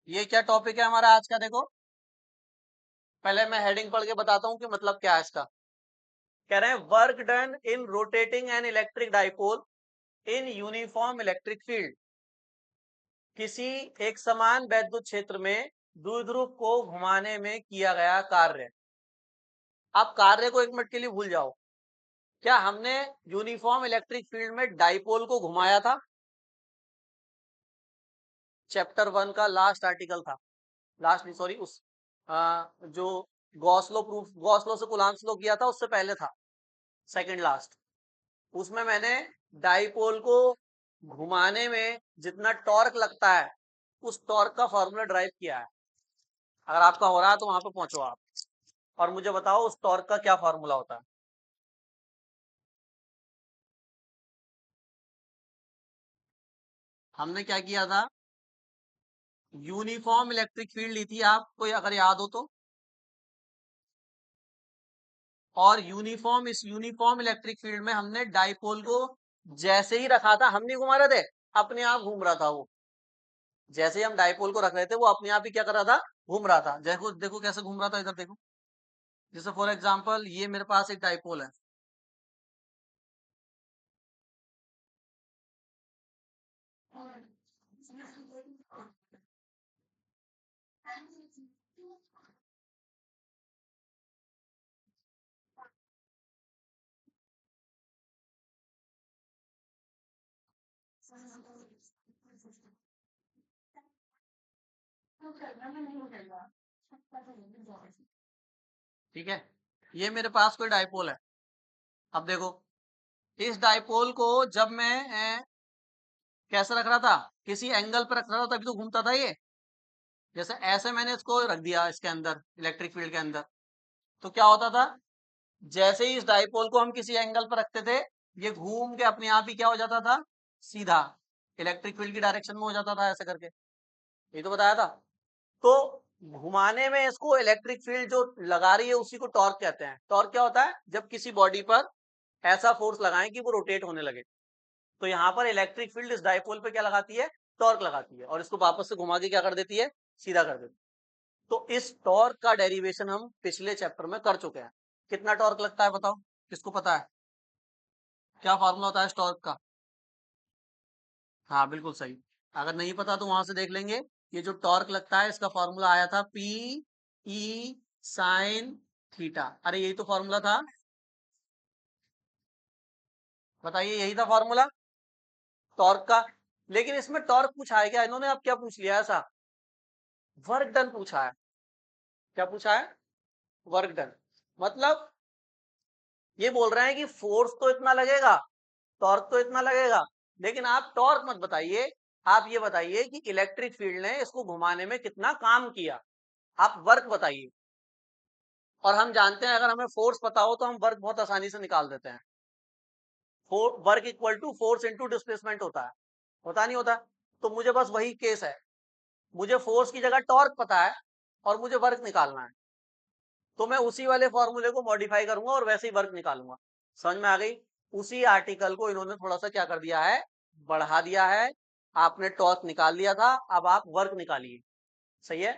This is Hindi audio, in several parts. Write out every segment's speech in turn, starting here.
ये क्या टॉपिक है हमारा आज का? देखो, पहले मैं हेडिंग पढ़ के बताता हूँ कि मतलब क्या है इसका। कह रहे हैं work done in rotating an electric dipole in uniform electric field. किसी एक समान वैद्युत क्षेत्र में द्विध्रुव को घुमाने में किया गया कार्य। आप कार्य को एक मिनट के लिए भूल जाओ। क्या हमने यूनिफॉर्म इलेक्ट्रिक फील्ड में डाइपोल को घुमाया था? चैप्टर 1 का लास्ट आर्टिकल था, लास्ट नहीं सॉरी, उस जो गॉस लॉ से कूलॉम्स लॉ किया था उससे पहले था, सेकंड लास्ट। उसमें मैंने डाइपोल को घुमाने में जितना टॉर्क लगता है उस टॉर्क का फॉर्मूला ड्राइव किया है। अगर आपका हो रहा है तो वहां पे पहुंचो आप और मुझे बताओ उस टॉर्क का क्या फॉर्मूला होता है। हमने क्या किया था? यूनिफॉर्म इलेक्ट्रिक फील्ड ली थी, आपको अगर याद हो तो। और इस यूनिफॉर्म इलेक्ट्रिक फील्ड में हमने डाइपोल को जैसे ही रखा था, हम नहीं घुमा रहे थे, अपने आप घूम रहा था वो। जैसे ही हम डाइपोल को रख रहे थे वो अपने आप ही क्या कर रहा था? घूम रहा था। देखो देखो कैसे घूम रहा था, इधर देखो। जैसे फॉर एग्जांपल ये मेरे पास एक डाइपोल है, ठीक है? ये मेरे पास कोई डाइपोल है। अब देखो, इस डाइपोल को जब मैं कैसे रख रहा था? किसी एंगल पर रख रहा था तभी तो घूमता था ये। जैसे ऐसे मैंने इसको रख दिया इसके अंदर, इलेक्ट्रिक फील्ड के अंदर, तो क्या होता था? जैसे ही इस डाइपोल को हम किसी एंगल पर रखते थे, ये घूम के अपने आप ही क्या हो जाता था? सीधा इलेक्ट्रिक फील्ड की डायरेक्शन में हो जाता था, ऐसे करके। ये तो बताया था। तो घुमाने में इसको इलेक्ट्रिक फील्ड जो लगा रही है उसी को टॉर्क कहते हैं। टॉर्क क्या होता है? जब किसी बॉडी पर ऐसा फोर्स लगाएं कि वो रोटेट होने लगे। तो यहाँ पर इलेक्ट्रिक फील्ड इस डाइपोल पे क्या लगाती है? टॉर्क लगाती है, और इसको वापस से घुमा के क्या कर देती है? सीधा कर देती है। तो इस टॉर्क का डेरिवेशन हम पिछले चैप्टर में कर चुके हैं। कितना टॉर्क लगता है बताओ, किसको पता है? क्या फॉर्मूला होता है इस टॉर्क का? हाँ बिल्कुल सही। अगर नहीं पता तो वहां से देख लेंगे। ये जो टॉर्क लगता है इसका फॉर्मूला आया था पी ई साइन थीटा। अरे यही तो फॉर्मूला था, बताइए, यही था फॉर्मूला टॉर्क का। लेकिन इसमें टॉर्क पूछा है क्या इन्होंने? अब क्या पूछ लिया ऐसा? वर्क डन पूछा है। क्या पूछा है? Work done. मतलब ये बोल रहे हैं कि फोर्स तो इतना लगेगा, टॉर्क तो इतना लगेगा, लेकिन आप टॉर्क मत बताइए। आप ये बताइए कि इलेक्ट्रिक फील्ड ने इसको घुमाने में कितना काम किया। आप वर्क बताइए। और हम जानते हैं अगर हमें फोर्स पता हो तो हम वर्क बहुत आसानी से निकाल देते हैं। Work equal to force into displacement होता नहीं होता? तो मुझे बस वही केस है, मुझे फोर्स की जगह टॉर्क पता है और मुझे वर्क निकालना है, तो मैं उसी वाले फॉर्मूले को मॉडिफाई करूंगा और वैसे ही वर्क निकालूंगा। समझ में आ गई? उसी आर्टिकल को इन्होंने थोड़ा सा क्या कर दिया है? बढ़ा दिया है। आपने टॉर्क निकाल लिया था, अब आप वर्क निकालिए। सही है?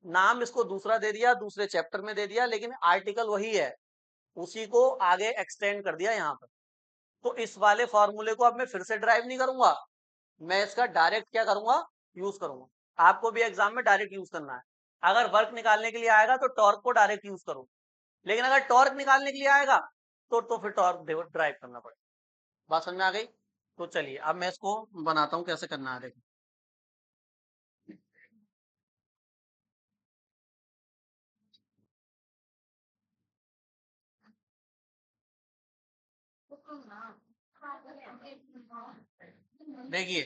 नाम इसको दूसरा दे दिया, दूसरे चैप्टर में दे दिया, लेकिन आर्टिकल वही है, उसी को आगे एक्सटेंड कर दिया यहाँ पर। तो इस वाले फॉर्मूले को अब मैं फिर से ड्राइव नहीं करूंगा, मैं इसका डायरेक्ट क्या करूंगा? यूज करूंगा। आपको भी एग्जाम में डायरेक्ट यूज करना है। अगर वर्क निकालने के लिए आएगा तो टॉर्क को डायरेक्ट यूज करो, लेकिन अगर टॉर्क निकालने के लिए आएगा तो फिर टॉर्क ड्राइव करना पड़ेगा। बात समझ में आ गई? तो चलिए अब मैं इसको बनाता हूँ कैसे करना है, देखो। देखिए,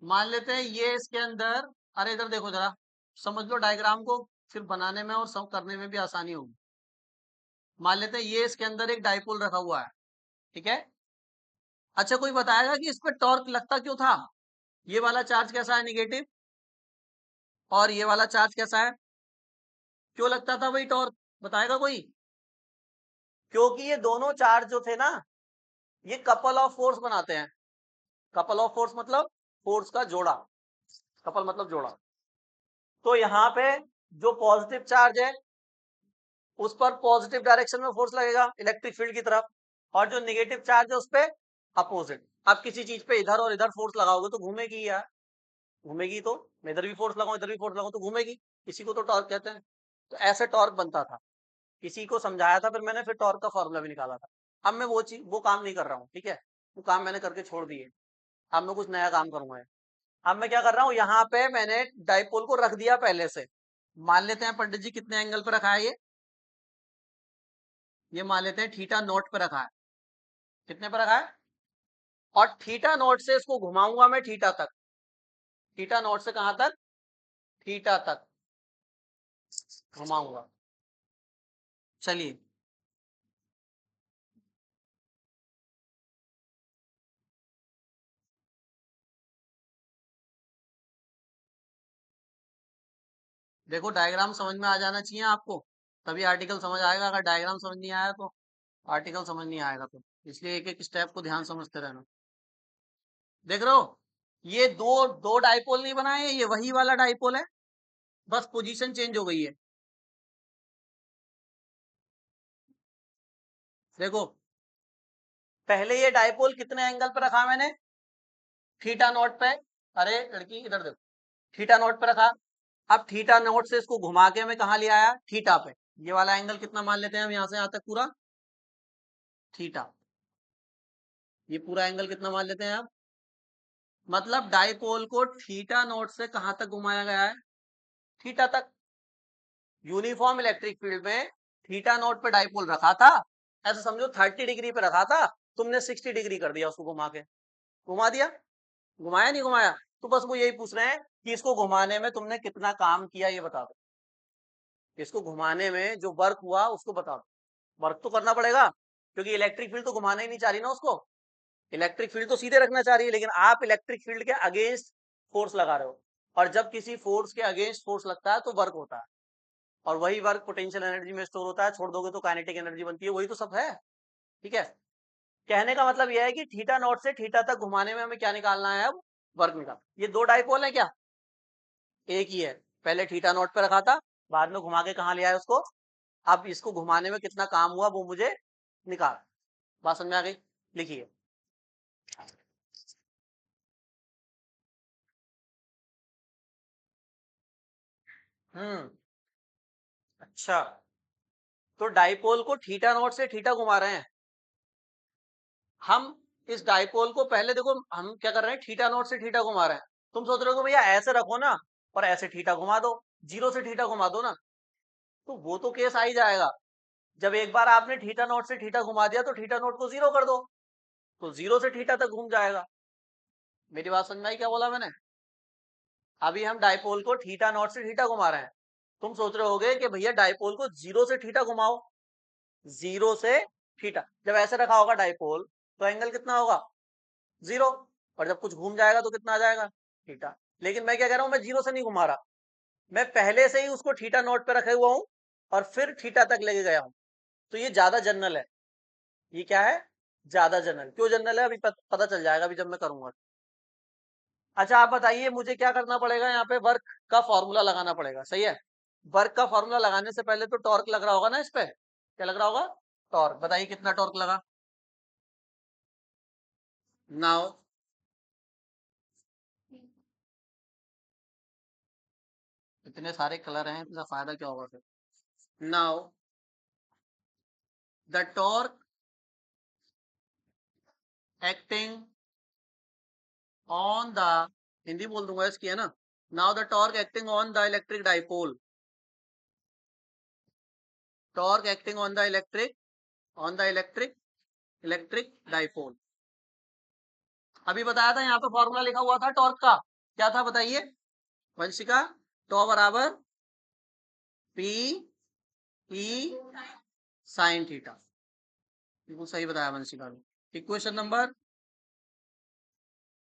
मान लेते हैं ये इसके अंदर, अरे इधर देखो जरा, समझ लो डायग्राम को, फिर बनाने में और सब करने में भी आसानी होगी। मान लेते हैं ये इसके अंदर एक डाइपोल रखा हुआ है, ठीक है? अच्छा, कोई बताएगा कि इस पर टॉर्क लगता क्यों था? ये वाला चार्ज कैसा है? निगेटिव। और ये वाला चार्ज कैसा है? क्यों लगता था भाई टॉर्क? बताएगा कोई? क्योंकि ये दोनों चार्ज जो थे ना, ये कपल ऑफ फोर्स बनाते हैं। कपल ऑफ फोर्स मतलब फोर्स का जोड़ा, कपल मतलब जोड़ा। तो यहाँ पे जो पॉजिटिव चार्ज है उस पर पॉजिटिव डायरेक्शन में फोर्स लगेगा इलेक्ट्रिक फील्ड की तरफ, और जो नेगेटिव चार्ज है उस पे अपोजिट। अब किसी चीज पे इधर और इधर फोर्स लगाओगे तो घूमेगी यार, घूमेगी। तो मैं इधर भी फोर्स लगाऊं इधर भी फोर्स लगाऊं तो घूमेगी, इसी को तो टॉर्क कहते हैं। तो ऐसे टॉर्क बनता था, किसी को समझाया था, फिर मैंने फिर टॉर्क का फॉर्मूला भी निकाला था। अब मैं वो चीज वो काम नहीं कर रहा हूँ, ठीक है, वो काम मैंने करके छोड़ दिए। अब मैं कुछ नया काम करूंगा। अब मैं क्या कर रहा हूँ, यहाँ पे मैंने डाइपोल को रख दिया पहले से। मान लेते हैं पंडित जी कितने एंगल पे रखा है ये मान लेते हैं थीटा नॉट पे रखा है। कितने पे रखा है? और थीटा नॉट से इसको घुमाऊंगा मैं थीटा तक। थीटा नॉट से कहां तक? थीटा तक घुमाऊंगा। चलिए, देखो डायग्राम समझ में आ जाना चाहिए आपको, तभी आर्टिकल समझ आएगा। अगर डायग्राम समझ नहीं आया तो आर्टिकल समझ नहीं आएगा। तो इसलिए एक एक स्टेप को ध्यान समझते रहना। देख रहे हो, ये दो दो डाइपोल नहीं बनाए, ये वही वाला डाइपोल है, बस पोजीशन चेंज हो गई है। देखो, पहले ये डाइपोल कितने एंगल पे रखा मैंने? थीटा नॉट पे। अरे लड़की इधर देखो, थीटा नॉट पे रखा। अब थीटा नॉट से इसको घुमा के मैं कहा ले आया? थीटा पे। ये वाला एंगल कितना मान लेते हैं हम यहां से यहां तक पूरा? थीटा। ये पूरा एंगल कितना मान लेते हैं आप? मतलब डाइपोल को थीटा नॉट से कहां तक घुमाया गया है? थीटा तक। यूनिफॉर्म इलेक्ट्रिक फील्ड में थीटा नॉट पे डाइपोल रखा था, ऐसा समझो 30 डिग्री पे रखा था, तुमने 60 डिग्री कर दिया उसको घुमा के। घुमा दिया? घुमाया नहीं घुमाया? तो बस वो यही पूछ रहे हैं कि इसको घुमाने में तुमने कितना काम किया, ये बता दो। इसको घुमाने में जो वर्क हुआ उसको बता दो। वर्क तो करना पड़ेगा, क्योंकि इलेक्ट्रिक फील्ड तो घुमाना ही नहीं चाह रही ना उसको। इलेक्ट्रिक फील्ड तो सीधे रखना चाह रही है, लेकिन आप इलेक्ट्रिक फील्ड के अगेंस्ट फोर्स लगा रहे हो। और जब किसी फोर्स के अगेंस्ट फोर्स लगता है तो वर्क होता है, और वही वर्क पोटेंशियल एनर्जी में स्टोर होता है। छोड़ दोगे तो काइनेटिक एनर्जी बनती है, वही तो सब है। ठीक है, कहने का मतलब यह है कि थीटा नॉट से थीटा तक घुमाने में हमें क्या निकालना है? अब वर्क निकाल। ये दो डाइपोल है क्या? एक ही है। पहले थीटा नॉट पे रखा था, बाद में घुमा के कहाँ ले आया उसको। अब इसको घुमाने में कितना काम हुआ वो मुझे निकाल। बात समझ में आ गई? लिखिए। अच्छा, तो डाइपोल को थीटा नॉट से थीटा घुमा रहे हैं हम। इस डाइपोल को पहले देखो हम क्या कर रहे हैं, थीटा नॉट से थीटा घुमा रहे हैं। तुम सोच रहे हो भैया ऐसे रखो ना और ऐसे थीटा घुमा दो, जीरो से थीटा घुमा दो ना। तो वो तो केस आ ही जाएगा। जब एक बार आपने थीटा नॉट से थीटा घुमा दिया तो थीटा नॉट को जीरो कर दो, तो जीरो से थीटा तक घूम जाएगा। मेरी बात समझ में आई क्या बोला मैंने? अभी हम डाइपोल को थीटा नॉट से थीटा घुमा रहे हैं। तुम सोच रहे होगे कि भैया डाइपोल को जीरो से थीटा घुमाओ। जीरो से थीटा जब ऐसे रखा होगा डाइपोल, तो एंगल कितना होगा? जीरो। और जब कुछ घूम जाएगा तो कितना आ जाएगा? थीटा। लेकिन मैं क्या कह रहा हूं, मैं जीरो से नहीं घुमा रहा, मैं पहले से ही उसको थीटा नोट पे रखे हुआ हूं और फिर थीटा तक लेके गया हूं। तो ये ज्यादा जनरल है। ये क्या है? ज्यादा जनरल। क्यों जनरल है अभी पता चल जाएगा अभी जब मैं करूंगा। अच्छा आप बताइए, मुझे क्या करना पड़ेगा? यहाँ पे वर्क का फॉर्मूला लगाना पड़ेगा, सही है। वर्क का फॉर्मूला लगाने से पहले तो टॉर्क लग रहा होगा ना इस पे। क्या लग रहा होगा? टॉर्क। बताइए कितना टॉर्क लगा। नाउ इतने सारे कलर हैं, इसका फायदा क्या होगा फिर? Now the torque acting on the, Hindi बोल दूंगा इसकी, है ना। Now the torque acting on the electric dipole. Torque acting on the electric dipole. अभी बताया था यहाँ पे फॉर्मूला लिखा हुआ था टॉर्क का, क्या था बताइए वंशिका? टॉ बराबर पी ई साइन थीटा। बिल्कुल सही बताया वंशिका ने। इक्वेशन नंबर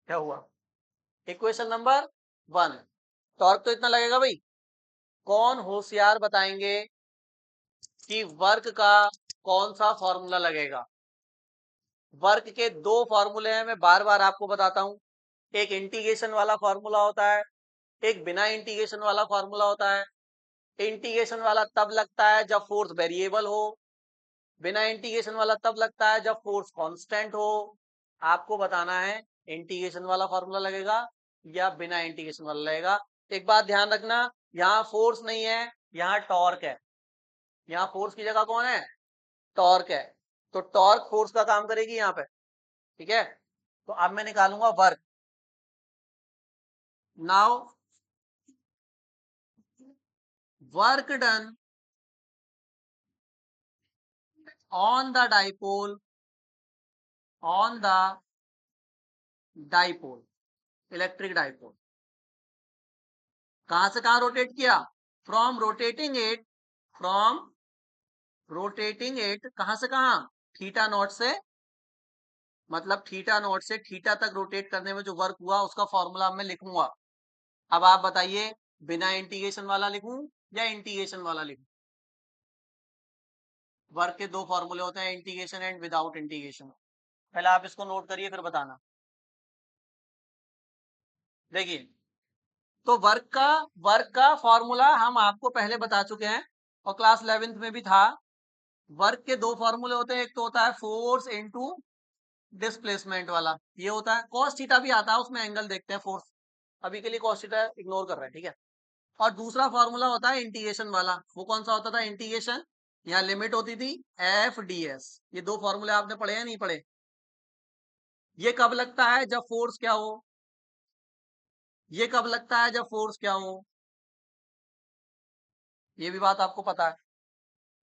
क्या हुआ? Equation number 1। टॉर्क तो इतना लगेगा भाई। कौन होशियार बताएंगे कि वर्क का कौन सा फॉर्मूला लगेगा। वर्क के दो फॉर्मूले हैं, मैं बार बार आपको बताता हूं। एक इंटीग्रेशन वाला फॉर्मूला होता है, एक बिना इंटीग्रेशन वाला फॉर्मूला होता है। इंटीग्रेशन वाला तब लगता है जब फोर्स वेरिएबल हो, बिना इंटीग्रेशन वाला तब लगता है जब फोर्स कांस्टेंट हो। आपको बताना है इंटीग्रेशन वाला फॉर्मूला लगेगा या बिना इंटीग्रेशन वाला लगेगा। एक बात ध्यान रखना, यहाँ फोर्स नहीं है, यहाँ टॉर्क है। यहाँ फोर्स की जगह कौन है? टॉर्क है। तो टॉर्क फोर्स का काम करेगी यहाँ पे, ठीक है। तो अब मैं निकालूंगा work. Now work done on the dipole, on the dipole, electric dipole. कहां से कहां रोटेट किया? From rotating it, from rotating it कहां से कहां? थीटा नॉट से, मतलब थीटा नॉट से थीटा तक रोटेट करने में जो वर्क हुआ उसका फॉर्मूला मैं लिखूंगा। अब आप बताइए, बिना इंटीग्रेशन वाला लिखूं या इंटीग्रेशन वाला लिखूं? वर्क के दो फॉर्मूले होते हैं, इंटीग्रेशन एंड विदाउट इंटीग्रेशन। पहले आप इसको नोट करिए फिर बताना। देखिए, तो वर्क का फॉर्मूला हम आपको पहले बता चुके हैं और क्लास 11th में भी था। वर्क के दो फॉर्मूले होते हैं, एक तो होता है फोर्स इनटू डिस्प्लेसमेंट वाला, ये होता है। कॉस थीटा भी आता है, उसमें एंगल देखते हैं फोर्स, अभी के लिए कॉस थीटा इग्नोर कर रहे हैं, ठीक है। और दूसरा फॉर्मूला होता है इंटीग्रेशन वाला। वो कौन सा होता था? इंटीग्रेशन, यहाँ लिमिट होती थी एफ डी एस। ये दो फॉर्मूले आपने पढ़े या नहीं पढ़े? ये कब लगता है? जब फोर्स क्या हो। ये कब लगता है? जब फोर्स क्या हो। ये भी बात आपको पता है,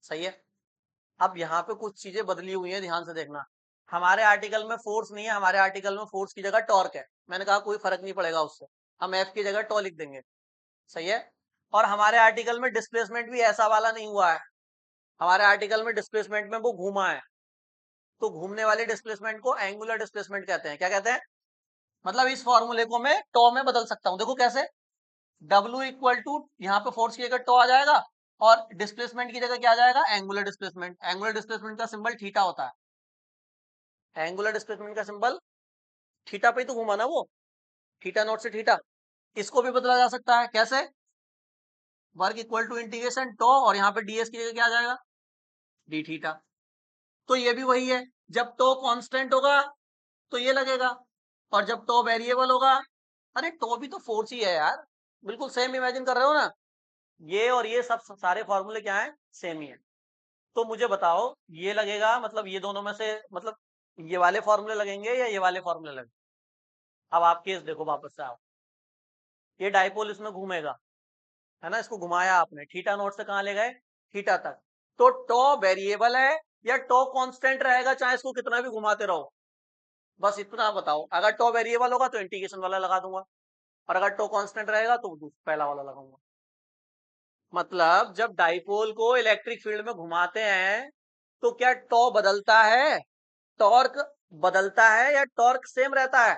सही है। अब यहाँ पे कुछ चीजें बदली हुई हैं, ध्यान से देखना। हमारे आर्टिकल में फोर्स नहीं है, हमारे आर्टिकल में फोर्स की जगह टॉर्क है। मैंने कहा कोई फर्क नहीं पड़ेगा उससे, हम एफ की जगह टॉ लिख देंगे, सही है। और हमारे आर्टिकल में डिस्प्लेसमेंट भी ऐसा वाला नहीं हुआ है। हमारे आर्टिकल में डिस्प्लेसमेंट में वो घूमा है, तो घूमने वाले डिस्प्लेसमेंट को एंगुलर डिस्प्लेसमेंट कहते हैं। क्या कहते हैं? मतलब इस फॉर्मूले को मैं टॉ में बदल सकता हूं। देखो कैसे, W इक्वल टू, यहाँ पे फोर्स की जगह टॉ आ जाएगा और डिस्प्लेसमेंट की जगह क्या आ जाएगा? Angular displacement. एंगुलर डिस्प्लेसमेंट का सिंबल थीटा होता है। एंगुलर डिस्प्लेसमेंट का सिंबल थीटा पे ही तो घुमा ना वो, थीटा नॉट से थीटा। इसको भी बदला जा सकता है, कैसे? वर्क इक्वल टू इंटीग्रेशन टॉ, और यहाँ पे ds की जगह क्या आ जाएगा? D theta. तो ये भी वही है, जब टॉ कांस्टेंट होगा तो ये लगेगा, और जब टॉ वेरिएबल होगा, अरे टॉ भी तो फोर्स ही है यार, बिल्कुल सेम इमेजिन कर रहे हो ना। ये और ये सब सारे फॉर्मूले क्या है? सेम ही है। तो मुझे बताओ, ये लगेगा मतलब ये दोनों में से, मतलब ये वाले फॉर्मूले लगेंगे या ये वाले फॉर्मूले लगेंगे? अब आप केस देखो, वापस से आओ। ये डाइपोल इसमें घूमेगा, है ना, इसको घुमाया आपने, थीटा नॉट से कहां ले गए? थीटा तक। तो टॉ वेरिएबल है या टॉ कांस्टेंट रहेगा, चाहे इसको कितना भी घुमाते रहो? बस इतना बताओ। अगर टॉ वेरिएबल होगा तो इंटीग्रेशन वाला लगा दूंगा, और अगर टॉ कांस्टेंट रहेगा तो पहला वाला लगाऊंगा। मतलब जब डाइपोल को इलेक्ट्रिक फील्ड में घुमाते हैं तो क्या टॉ बदलता है? टॉर्क बदलता है या टॉर्क सेम रहता है?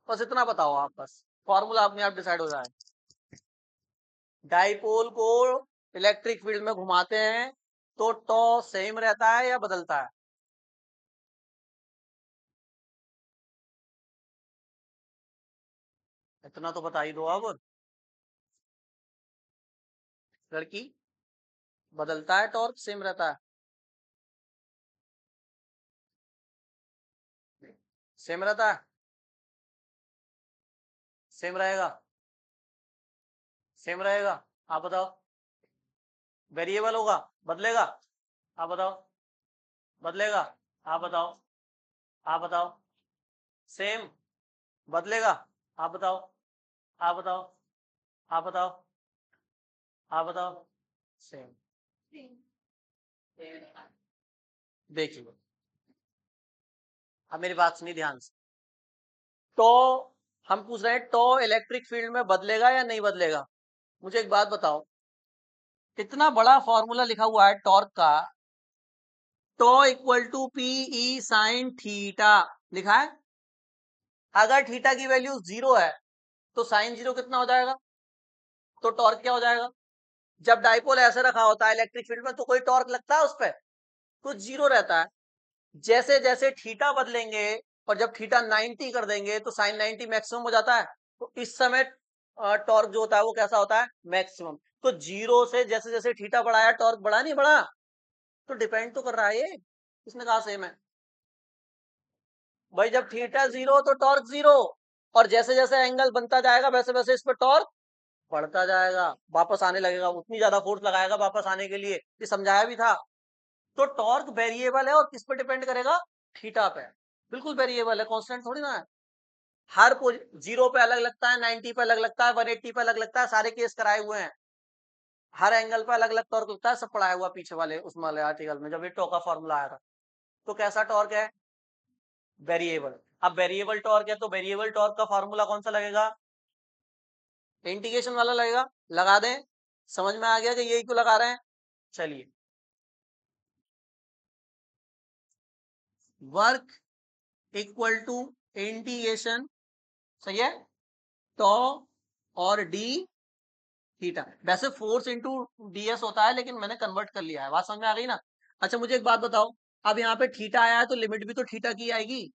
बस इतना बताओ आप, बस फॉर्मूला अपने आप डिसाइड हो जाए। डाइपोल को इलेक्ट्रिक फील्ड में घुमाते हैं तो टॉ सेम रहता है या बदलता है? इतना तो बता ही दो अब। लड़की, बदलता है टॉर्क सेम रहता है? सेम रहता है, सेम रहेगा, सेम रहेगा। आप बताओ। वेरिएबल होगा, बदलेगा? आप बताओ। बदलेगा? आप बताओ। आप बताओ। सेम, बदलेगा? आप बताओ। आप बताओ। आप बताओ। आप बताओ। सेम। देखिए, अब मेरी बात सुनिए ध्यान से। तो हम पूछ रहे हैं टॉ इलेक्ट्रिक फील्ड में बदलेगा या नहीं बदलेगा? मुझे एक बात बताओ, इतना बड़ा फॉर्मूला लिखा हुआ है टॉर्क का, tau equal to P E sine theta लिखा है। अगर थीटा की वैल्यू 0 है तो साइन 0 कितना हो जाएगा? तो टॉर्क क्या हो जाएगा? जब डाइपोल ऐसे रखा होता है इलेक्ट्रिक फील्ड में तो कोई टॉर्क लगता है उस पर, तो जीरो रहता है। जैसे जैसे थीटा बदलेंगे और जब थीटा 90 कर देंगे तो साइन 90 मैक्सिमम हो जाता है, तो इस समय टॉर्क जो होता है वो कैसा होता है, मैक्सिमम। तो जीरो से जैसे जैसे थीटा बढ़ाया टॉर्क बढ़ा नहीं बढ़ा, तो डिपेंड तो कर रहा है ये, किसने कहा सेम है भाई, जब थीटा जीरो तो टॉर्क जीरो, और जैसे जैसे एंगल बनता जाएगा वैसे वैसे इस पर टॉर्क बढ़ता जाएगा, वापस आने लगेगा, उतनी ज्यादा फोर्स लगाएगा वापस आने के लिए, ये समझाया भी था। तो टॉर्क वेरिएबल है और किस पर डिपेंड करेगा, थीटा पे, बिल्कुल वेरिएबल है, कांस्टेंट थोड़ी ना है। हर जीरो पे अलग लगता है, 90 पे अलग लगता है, 180 पे अलग लगता है, सारे केस कराए हुए हैं, हर एंगल पे अलग अलग टॉर्क लगता है, सब पढ़ाया हुआ पीछे वाले उस वाले आर्टिकल में जब ये टॉर्क का फॉर्मूला आया था। तो कैसा टॉर्क है, वेरिएबल। अब वेरिएबल टॉर्क है तो वेरिएबल टॉर्क का फॉर्मूला कौन सा लगेगा, इंटीग्रेशन वाला लगेगा, लगा दें, समझ में आ गया कि यही क्यों लगा रहे हैं। चलिए, वर्क इक्वल टू इंटीग्रेशन, सही है, टॉ और डी थीटा, वैसे फोर्स इंटू डीएस होता है लेकिन मैंने कन्वर्ट कर लिया है, बात समझ में आ गई ना। अच्छा मुझे एक बात बताओ, अब यहाँ पे थीटा आया है तो लिमिट भी तो थीटा की आएगी,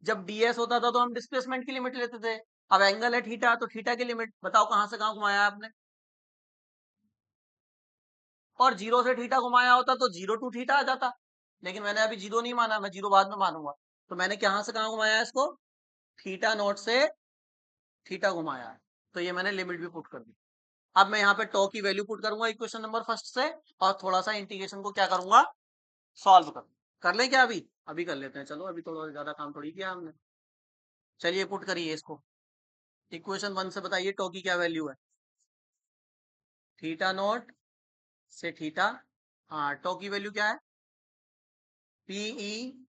जब डीएस होता था तो हम डिस्प्लेसमेंट की लिमिट लेते थे, अब एंगल है थीटा तो थीटा की लिमिट, बताओ कहां से कहां घुमाया आपने, और जीरो से थीटा घुमाया होता तो जीरो टू थीटा आ जाता, लेकिन मैंने अभी जीरो नहीं माना, मैं जीरो बाद में मानूंगा, तो मैंने कहां से कहां घुमाया है इसको, थीटा नॉट से थीटा घुमाया है, तो ये मैंने लिमिट भी पुट कर दी। अब मैं यहाँ पे टॉ की वैल्यू पुट करूंगा इक्वेशन नंबर फर्स्ट से, और थोड़ा सा इंटीग्रेशन को क्या करूंगा, सॉल्व कर लें क्या, अभी अभी कर लेते हैं, चलो अभी थोड़ा ज्यादा काम थोड़ी किया हमने। चलिए पुट करिए इसको, इक्वेशन वन से बताइए टॉ की क्या वैल्यू है, थीटा नॉट से थीटा, हाँ टॉ की वैल्यू क्या है, पीई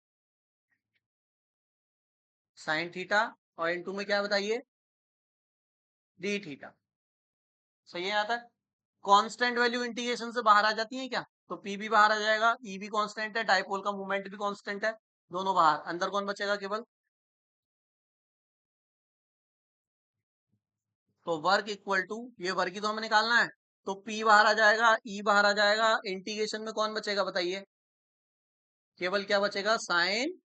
साइन थीटा, और इनटू में क्या बताइए, डी थीटा, सही है यहाँ तक। कांस्टेंट वैल्यू इंटीग्रेशन से बाहर आ जाती है क्या, तो पी भी बाहर आ जाएगा, ई भी कांस्टेंट है, डाइपोल का मूवमेंट भी कांस्टेंट है, दोनों बाहर, अंदर कौन बचेगा केवल, तो वर्क इक्वल टू, ये वर्क ही तो हमें निकालना है, तो पी बाहर आ जाएगा, ई बाहर आ जाएगा, इंटीग्रेशन में कौन बचेगा बताइए, केवल क्या बचेगा, साइन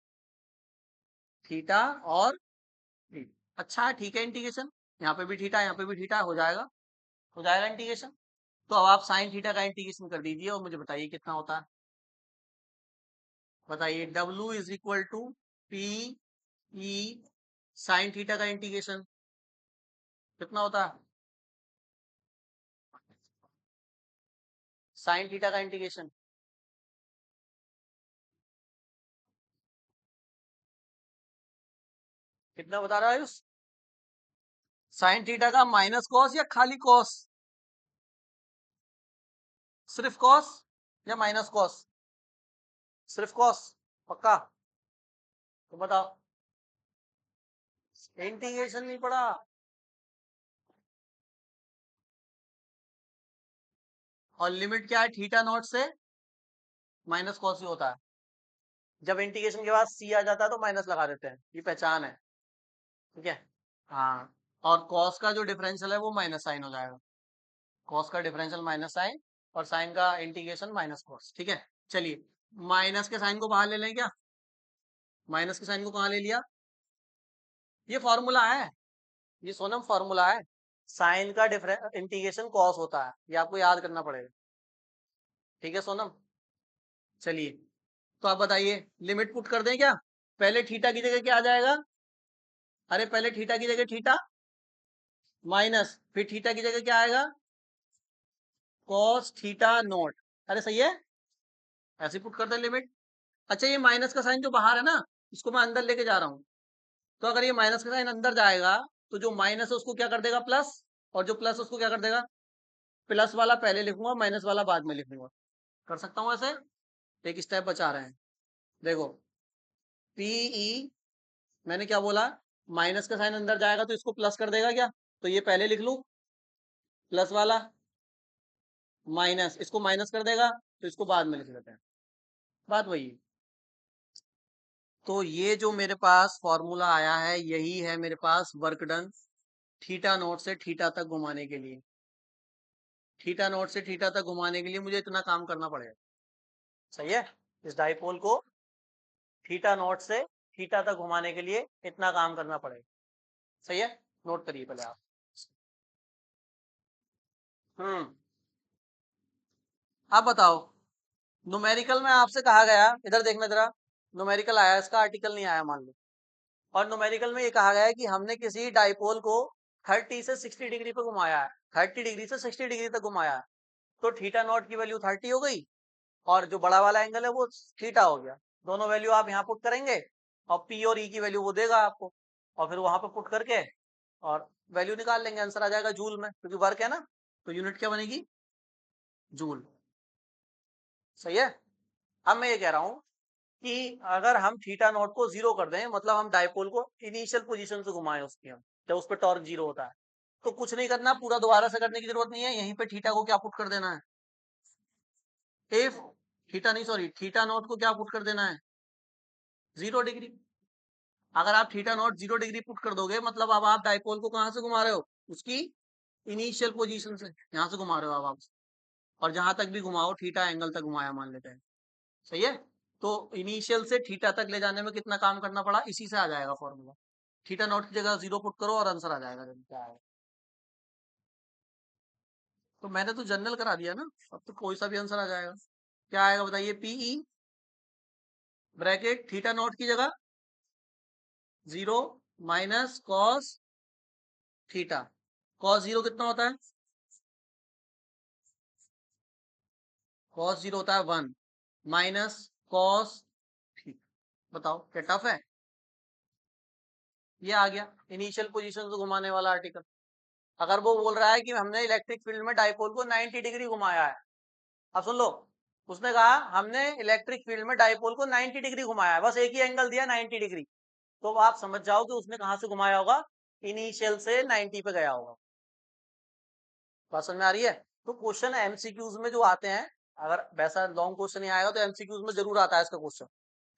थीटा और थीटा। अच्छा ठीक है, इंटीग्रेशन यहाँ पे भी थीटा यहाँ पे भी थीटा हो जाएगा इंटीग्रेशन। तो अब आप साइन थीटा का इंटीग्रेशन कर दीजिए और मुझे बताइए कितना होता है, बताइए, W is equal to P E sine theta का इंटीग्रेशन कितना होता है, साइन थीटा का इंटीग्रेशन कितना बता रहा है, साइन थीटा का माइनस कॉस या खाली कॉस, सिर्फ कॉस या माइनस कॉस, सिर्फ कॉस, पक्का, तो बताओ, इंटीग्रेशन नहीं पड़ा, और लिमिट क्या है, थीटा नॉट से माइनस कॉस ही होता है, जब इंटीग्रेशन के बाद सी आ जाता है तो माइनस लगा देते हैं, ये पहचान है, ठीक है, हाँ, और कॉस का जो डिफरेंशियल है वो माइनस साइन हो जाएगा, कॉस का डिफरेंशियल माइनस साइन, और साइन का इंटीग्रेशन माइनस कॉस, ठीक है। चलिए, माइनस के साइन को बाहर ले लें क्या, माइनस के साइन को कहाँ ले लिया, ये फॉर्मूला है, ये सोनम फॉर्मूला है, साइन का डिफरेंस इंटीग्रेशन कॉस होता है, ये आपको याद करना पड़ेगा, ठीक है सोनम। चलिए, तो आप बताइए, लिमिट पुट कर दें क्या, पहले थीटा की जगह क्या आ जाएगा, अरे पहले थीटा की जगह थीटा माइनस, फिर थीटा की जगह क्या आएगा, कॉस थीटा नोट, अरे सही है, ऐसे पुट कर दे लिमिट। अच्छा ये माइनस का साइन जो बाहर है ना, इसको मैं अंदर लेके जा रहा हूँ, तो अगर ये माइनस का साइन अंदर जाएगा तो जो माइनस है उसको क्या कर देगा, प्लस, और जो प्लस उसको क्या कर देगा, प्लस वाला पहले लिखूंगा माइनस वाला बाद में लिखूंगा, कर सकता हूँ ऐसे, एक स्टेप बचा रहे हैं, देखो, पीई, मैंने क्या बोला, माइनस का साइन अंदर जाएगा तो इसको प्लस कर देगा क्या, तो ये पहले लिख लूं, प्लस वाला, माइनस इसको माइनस कर देगा तो इसको बाद में लिख लेते हैं, बात वही है। तो ये जो मेरे पास फॉर्मूला आया है यही है मेरे पास वर्क डन थीटा नोट से थीटा तक घुमाने के लिए, थीटा नॉट से थीटा तक घुमाने के लिए मुझे इतना काम करना पड़ेगा। सही है, इस डाइपोल को थीटा नॉट से थीटा तक घुमाने के लिए इतना काम करना पड़ेगा। सही है, नोट करिए पहले आप। अब बताओ, न्यूमेरिकल में आपसे कहा गया, इधर देखना जरा, न्यूमेरिकल आया, इसका आर्टिकल नहीं आया मान लो, और न्यूमेरिकल में ये कहा गया है कि हमने किसी डाइपोल को 30 से 60 डिग्री पे घुमाया है, 30 डिग्री से 60 डिग्री तक घुमाया है, तो थीटा नॉट की वैल्यू 30 हो गई, और जो बड़ा वाला एंगल है वो थीटा हो गया। दोनों वैल्यू आप यहाँ पुट करेंगे और पी और ई की वैल्यू वो देगा आपको, और फिर वहां पे पुट करके और वैल्यू निकाल लेंगे, आंसर आ जाएगा जूल में, क्योंकि वर्क है ना, तो यूनिट क्या बनेगी, जूल। सही है। अब मैं ये कह रहा हूं कि अगर हम थीटा नॉट को 0 कर दें, मतलब हम डाइपोल को इनिशियल पोजीशन से घुमाएं उसकी, हम जब उस पर टॉर्क 0 होता है, तो कुछ नहीं करना, पूरा दोबारा से करने की जरूरत नहीं है, यहीं पे थीटा को क्या पुट कर देना है, इफ थीटा नहीं सॉरी थीटा नॉट को क्या पुट कर देना है, 0 डिग्री। अगर आप थीटा नॉट 0 डिग्री पुट कर दोगे, मतलब अब आप डाइपोल को कहां से घुमा रहे हो, उसकी इनिशियल पोजीशन से, यहां से घुमा रहे हो अब आप, और जहां तक भी घुमाओ थीटा एंगल तक घुमाया मान लेते हैं। सही है, तो इनिशियल से थीटा तक ले जाने में कितना काम करना पड़ा, इसी से आ जाएगा फॉर्मूला। थीटा नॉट की जगह 0 पुट करो और आंसर आ जाएगा, क्या आएगा। तो मैंने तो जनरल करा दिया ना, अब तो कोई सा भी आंसर आ जाएगा। क्या आएगा बताइए, पीई ब्रैकेट थीटा नॉट की जगह 0 माइनस कॉस थीटा, कॉस 0 कितना होता है, कॉस 0 होता है 1, माइनस कॉस थीटा। बताओ क्या टफ है, ये आ गया इनिशियल पोजीशन से घुमाने वाला आर्टिकल। अगर वो बोल रहा है कि हमने इलेक्ट्रिक फील्ड में डाइपोल को 90 डिग्री घुमाया है, अब सुन लो, उसने कहा हमने इलेक्ट्रिक फील्ड में डाइपोल को 90 डिग्री घुमाया है, बस एक ही एंगल दिया 90 डिग्री, तो आप समझ जाओ कि उसने कहां से घुमाया होगा, इनिशियल से 90 पे गया होगा। बात समझ में आ रही है। तो क्वेश्चन एमसीक्यूज में जो आते हैं, अगर वैसा लॉन्ग क्वेश्चन नहीं आएगा तो एमसीक्यूज में जरूर आता है इसका क्वेश्चन,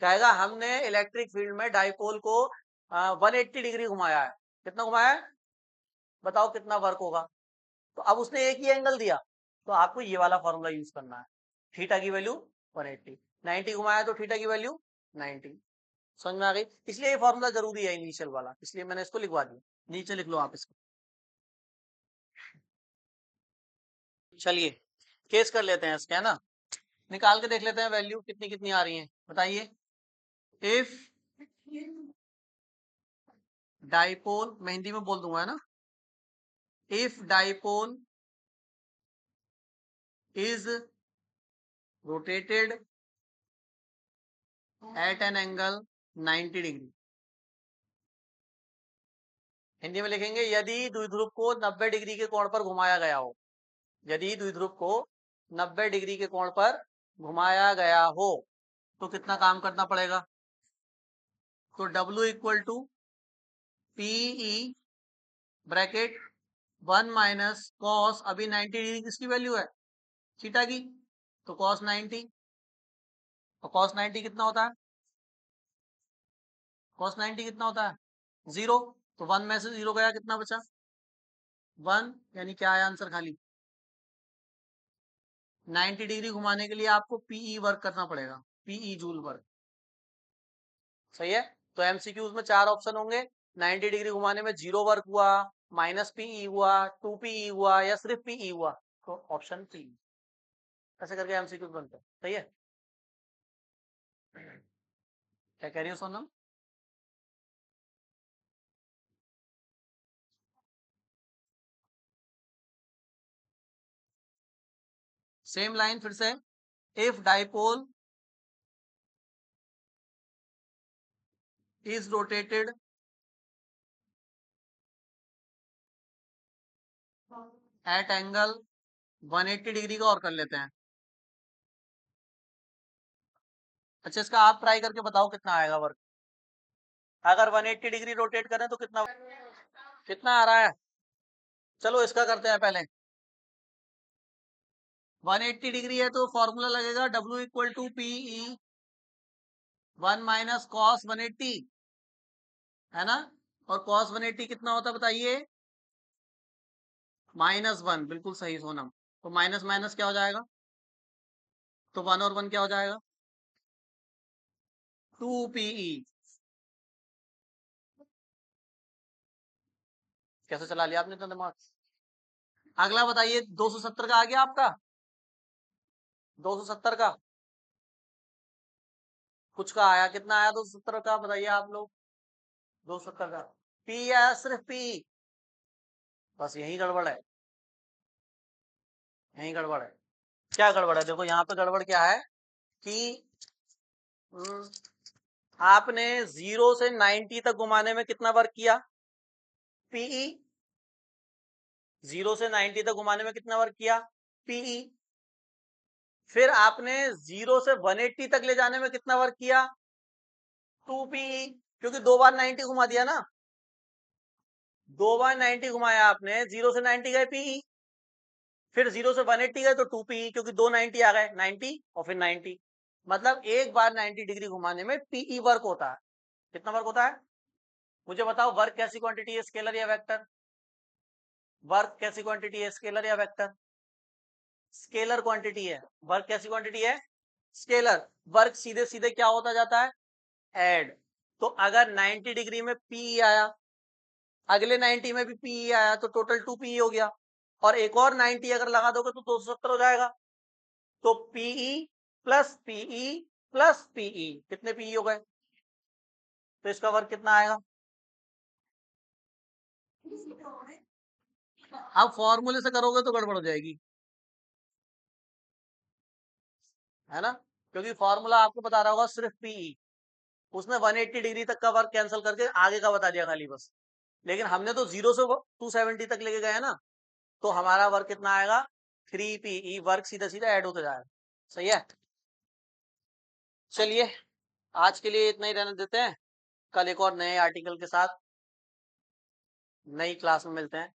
कहेगा हमने इलेक्ट्रिक फील्ड में डाइपोल को 180 डिग्री घुमाया है, कितना घुमाया है, बताओ कितना वर्क होगा। तो अब उसने एक ही एंगल दिया, तो आपको ये वाला फॉर्मूला यूज करना है, थीटा की वैल्यू 180, 90 घुमाया तो थीटा की वैल्यू 90। समझ में आ गई, इसलिए ये फॉर्मूला जरूरी है इनिशियल वाला, इसलिए मैंने इसको लिखवा दिया, नीचे लिख लो आप इसको। चलिए केस कर लेते हैं इसके, है ना, निकाल के देख लेते हैं वैल्यू कितनी कितनी आ रही है, बताइए। इफ डाइपोल, मैं हिंदी में बोल दूंगा, है ना, if dipole is rotated eight an angle 90 degree, Hindi में लिखेंगे यदि द्विध्रुव को 90 डिग्री के कोण पर घुमाया गया हो, यदि द्विध्रुव को 90 डिग्री के कोण पर घुमाया गया हो, तो कितना काम करना पड़ेगा, तो W equal to PE bracket 1 minus cos, अभी 90 डिग्री किसकी वैल्यू है, थीटा की, तो कॉस 90, और कॉस 90 कितना होता है, कॉस 90 कितना होता है 0, तो 1 में से 0 गया, कितना बचा 1, यानी क्या आया आंसर खाली, 90 डिग्री घुमाने के लिए आपको पीई वर्क करना पड़ेगा, पीई जूल वर्क। सही है, तो एमसीक्यूज में 4 ऑप्शन होंगे, 90 डिग्री घुमाने में 0 वर्क हुआ, माइनस पीई हुआ, 2 पीई हुआ, या सिर्फ पीई हुआ, तो ऑप्शन पी, ऐसे करके एमसीक्यूज बनते हैं। सही है, क्या कह रही हो सोनम, सेम लाइन फिर से, if dipole is rotated eight angle 180 degree का और कर लेते हैं। अच्छा, इसका आप ट्राई करके बताओ कितना आएगा वर्क, अगर 180 डिग्री रोटेट करें तो कितना कितना आ रहा है, चलो इसका करते हैं पहले। 180 डिग्री है तो फॉर्मूला लगेगा W equal to PE 1 minus cos 180, है ना, और कॉस 180 कितना होता है बताइए, -1, बिल्कुल सही सोनम, तो माइनस माइनस क्या हो जाएगा, तो 1 और 1 क्या हो जाएगा, 2PE। कैसे चला लिया आपने इतना दिमाग। अगला बताइए 270 का आ गया आपका, 270 का कुछ का आया, कितना आया 270 का बताइए आप लोग, 270 का पी आया, सिर्फ पी। बस यही गड़बड़ है, यही गड़बड़ है। क्या गड़बड़ है, देखो यहाँ पे गड़बड़ क्या है कि हम्म, आपने 0 से 90 तक घुमाने में कितना वर्क किया, पीई। 0 से 90 तक घुमाने में कितना वर्क किया, पीई। फिर आपने 0 से 180 तक ले जाने में कितना वर्क किया, 2PE। क्योंकि 2 बार 90 घुमा दिया ना, 2 बार 90 घुमाया आपने, 0 से 90 गए पीई, फिर 0 से 180 गए तो 2PE, क्योंकि 290 आ गए, 90 और फिर 90। मतलब एक बार 90 डिग्री घुमाने में पीई वर्क होता है। कितना वर्क होता है, मुझे बताओ। वर्क कैसी क्वांटिटी है, स्केलर या वेक्टर। वर्क कैसी क्वांटिटी है, स्केलर या वेक्टर। स्केलर क्वांटिटी है। वर्क कैसी क्वांटिटी है, स्केलर। वर्क सीधे सीधे क्या होता जाता है, ऐड। तो अगर 90 डिग्री में पीई आया, अगले 90 में भी पीई आया, तो टोटल 2PE हो गया। और एक और 90 अगर लगा दोगे तो 270 हो जाएगा। तो PE plus PE plus PE, कितने पीई हो गए, तो इसका वर्क कितना आएगा। आप फॉर्मूले से करोगे तो गड़बड़ हो जाएगी, है ना, क्योंकि फॉर्मूला आपको बता रहा होगा सिर्फ पीई। उसने 180 डिग्री तक का वर्क कैंसिल करके आगे का बता दिया खाली बस। लेकिन हमने तो 0 से 270 तक लेके गए ना, तो हमारा वर्क कितना आएगा, 3PE। वर्क सीधा सीधा ऐड होते जाएगा। सही है। चलिए आज के लिए इतना ही रहने देते हैं, कल एक और नए आर्टिकल के साथ नई क्लास में मिलते हैं।